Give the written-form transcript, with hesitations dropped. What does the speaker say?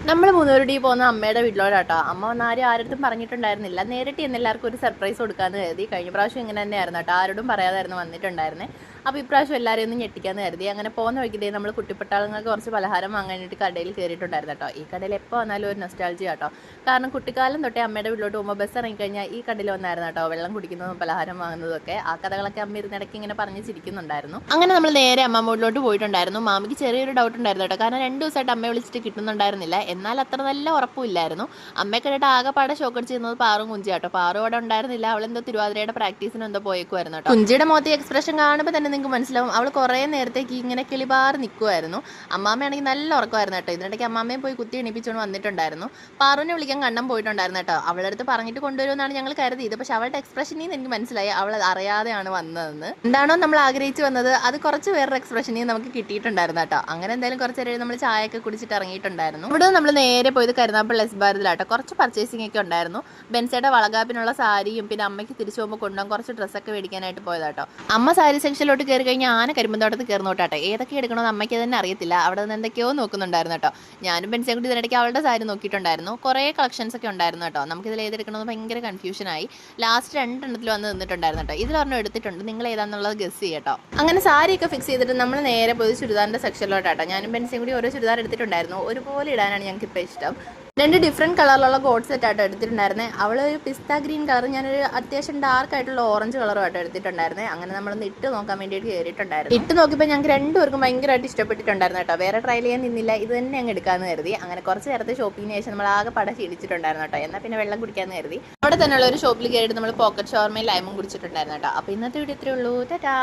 നമ്മൾ മൂന്നൂരുടി പോകുന്ന അമ്മയുടെ വീട്ടിലോട്ടാട്ടോ. അമ്മ വന്ന് ആരടുത്തും പറഞ്ഞിട്ടുണ്ടായിരുന്നില്ല. നേരിട്ട് ഇന്ന് എല്ലാവർക്കും ഒരു സർപ്രൈസ് കൊടുക്കാമെന്ന് കരുതി. കഴിഞ്ഞ പ്രാവശ്യം ഇങ്ങനെ തന്നെയായിരുന്നു കേട്ടോ, ആരോടും പറയാതായിരുന്നു വന്നിട്ടുണ്ടായിരുന്നേ. അപ്പോൾ ഇപ്രാവശ്യം എല്ലാവരെയും ഒന്ന് ഞെട്ടിക്കാമെന്ന് കരുതി. അങ്ങനെ പോകുന്ന വഴിക്കിതേ നമ്മൾ കുട്ടിപ്പട്ടാളങ്ങൾക്ക് കുറച്ച് പലഹാരം വാങ്ങാനായിട്ട് കടയിൽ കയറിയിട്ടുണ്ടായിരുന്നു കേട്ടോ. ഈ കടയിൽ എപ്പോൾ വന്നാലും ഒരു നൊസ്റ്റാൾജി കേട്ടോ. കാരണം കുട്ടിക്കാലം തൊട്ടേ അമ്മയുടെ വീട്ടിലോട്ട് പോകുമ്പോൾ ബസ് ഇറങ്ങിക്കഴിഞ്ഞാൽ ഈ കടയിൽ വന്നായിരുന്നു കേട്ടോ വെള്ളം കുടിക്കുന്നതും പലഹാരം വാങ്ങുന്നതൊക്കെ. ആ കഥകളൊക്കെ അമ്മ ഇരുന്നിടയ്ക്ക് ഇങ്ങനെ പറഞ്ഞ് ചിരിക്കുന്നുണ്ടായിരുന്നു. അങ്ങനെ നമ്മൾ നേരെ അമ്മ വീട്ടിലോട്ട് പോയിട്ടുണ്ടായിരുന്നു. മാമിക്ക് ചെറിയൊരു ഡൗട്ട് ഉണ്ടായിരുന്നു കേട്ടോ, കാരണം 2 ദിവസമായിട്ട് അമ്മയെ വിളിച്ചിട്ട് കിട്ടുന്നുണ്ടായിരുന്നില്ല. എന്നാൽ അത്ര നല്ല ഉറപ്പില്ലായിരുന്നു. അമ്മയെ കണ്ടിട്ട് ആകെപ്പാടെ ഷോക്കടിച്ചിരുന്നത് പാറും കുഞ്ചി കേട്ടോ. പാറു അവിടെ ഉണ്ടായിരുന്നില്ല, അവളെന്തോ തിരുവാതിരയുടെ പ്രാക്ടീസിന് എന്തോ പോയേക്കുമായിരുന്നു കേട്ടോ. കുഞ്ചിയുടെ മുഖത്തെ എക്സ്പ്രഷൻ കാണുമ്പോൾ തന്നെ നിങ്ങൾക്ക് മനസ്സിലാവും അവൾ കുറേ നേരത്തേക്ക് ഇങ്ങനെ കിളിപാറ് നിൽക്കുമായിരുന്നു. അമ്മാമ്മയാണെങ്കിൽ നല്ല ഉറക്കമായിരുന്നു കേട്ടോ. ഇതിനിടയ്ക്ക് അമ്മാമ്മയെ പോയി കുത്തി എണീപ്പിച്ചുകൊണ്ട് വന്നിട്ടുണ്ടായിരുന്നു. പാറുവിനെ വിളിക്കാൻ കണ്ണം പോയിട്ടുണ്ടായിരുന്നു കേട്ടോ. അവളുടെ അടുത്ത് പറഞ്ഞിട്ട് കൊണ്ടുവരുമെന്നാണ് ഞങ്ങൾ കരുതിയത്. പക്ഷെ അവളുടെ എക്സ്പ്രഷനിൽ നിന്ന് എനിക്ക് മനസ്സിലായി അവൾ അറിയാതെയാണ് വന്നതെന്ന്. എന്താണോ നമ്മൾ ആഗ്രഹിച്ച് വന്നത് അത് കുറച്ച് വേറൊരു എക്സ്പ്രഷനിൽ നമുക്ക് കിട്ടിയിട്ടുണ്ടായിരുന്നു കേട്ടോ. അങ്ങനെ എന്തായാലും കുറച്ച് നേരം നമ്മൾ ചായയൊക്കെ കുടിച്ചിട്ട് ഇറങ്ങിയിട്ടുണ്ടായിരുന്നു. ഇവിടെ നമ്മൾ നേരെ പോയത് കരുനാഗപ്പള്ളി എസ് ഭാരതിലാട്ടോ. കുറച്ച് പർച്ചേസിംഗ് ഒക്കെ ഉണ്ടായിരുന്നു. ബെൻസയുടെ വളകാപ്പിനുള്ള സാരിയും പിന്നെ അമ്മയ്ക്ക് തിരിച്ചു പോകുമ്പോൾ കൊണ്ടുപോകാൻ കുറച്ച് ഡ്രസ്സൊക്കെ മേടിക്കാനായിട്ട് പോയതാട്ടോ. അമ്മ സാരി സെക്ഷനിലോട്ട് കയറി കഴിഞ്ഞാൽ ആന കരിമ്പന്തോട്ടത്ത് കയറുന്നോട്ടാട്ടോ. ഏതൊക്കെ എടുക്കണമെന്ന് അമ്മയ്ക്ക് തന്നെ അറിയത്തില്ല. അവിടെ നിന്ന് എന്തൊക്കെയോ നോക്കുന്നുണ്ടായിരുന്നു കേട്ടോ. ഞാനും ബെൻസയും കൂടി ഇതിനിടയ്ക്ക് അവളുടെ സാരി നോക്കിയിട്ടുണ്ടായിരുന്നു. കുറേ കളക്ഷൻസ് ഒക്കെ ഉണ്ടായിരുന്നു കേട്ടോ. നമുക്കിതിൽ ഏതെടുക്കണമെന്ന് ഭയങ്കര കൺഫ്യൂഷനായി. ലാസ്റ്റ് 2 എണ്ണത്തിൽ വന്ന് നിന്നിട്ടുണ്ടായിരുന്നു കേട്ടോ. ഇതിലൊരെണ്ണം എടുത്തിട്ടുണ്ട്, നിങ്ങൾ ഏതാണെന്നുള്ളത് ഗസ് ചെയ്യട്ടോ. അങ്ങനെ സാരിയൊക്കെ ഫിക്സ് ചെയ്തിട്ട് നമ്മൾ നേരെ പോയി ചുരിദാറിൻ്റെ സെക്ഷനിലോട്ടാട്ടോ. ഞാനും ബെൻസയും കൂടി ഓരോ ചുരിദാർ എടുത്തിട്ടുണ്ടായിരുന്നു. ഒരുപോലെ ഇടാനാണ് ഞങ്ങൾക്ക് ഇപ്പോൾ ഇഷ്ടം. 2 ഡിഫറെൻറ്റ് കളറിലുള്ള കോട്ട് സെറ്റായിട്ട് എടുത്തിട്ടുണ്ടായിരുന്നത്. അവൾ ഒരു പിസ്ത ഗ്രീൻ കളർ, ഞാനൊരു അത്യാവശ്യം ഡാർക്ക് ആയിട്ടുള്ള ഓറഞ്ച് കളറുമായിട്ട് എടുത്തിട്ടുണ്ടായിരുന്നത്. അങ്ങനെ നമ്മളൊന്ന് ഇട്ട് നോക്കാൻ വേണ്ടിയിട്ട് കയറിയിട്ടുണ്ടായിരുന്നു. ഇട്ട് നോക്കിയപ്പോൾ ഞങ്ങൾക്ക് 2 പേർക്കും ഭയങ്കരമായിട്ട് ഇഷ്ടപ്പെട്ടിട്ടുണ്ടായിരുന്നു കേട്ടോ. വേറെ ട്രൈ ചെയ്യാൻ നിന്നില്ല, ഇത് തന്നെ അങ്ങ് എടുക്കാമെന്ന് കരുതി. അങ്ങനെ കുറച്ച് നേരത്തെ ഷോപ്പിങ്ങിന് ശേഷം നമ്മൾ ആകെ പട ക്ഷീണിച്ചിട്ടുണ്ടായിരുന്നു കേട്ടോ. എന്നാൽ പിന്നെ വെള്ളം കുടിക്കാമെന്ന് കരുതി അവിടെ തന്നെയുള്ള ഒരു ഷോപ്പിൽ കയറിയിട്ട് നമ്മൾ പോക്കറ്റ് ഷവർമയും ലൈമും കുടിച്ചിട്ടുണ്ടായിരുന്നു കേട്ടോ. അപ്പോൾ ഇന്നത്തെ വീഡിയോ ഇത്രയേ ഉള്ളൂ. ടാറ്റാ.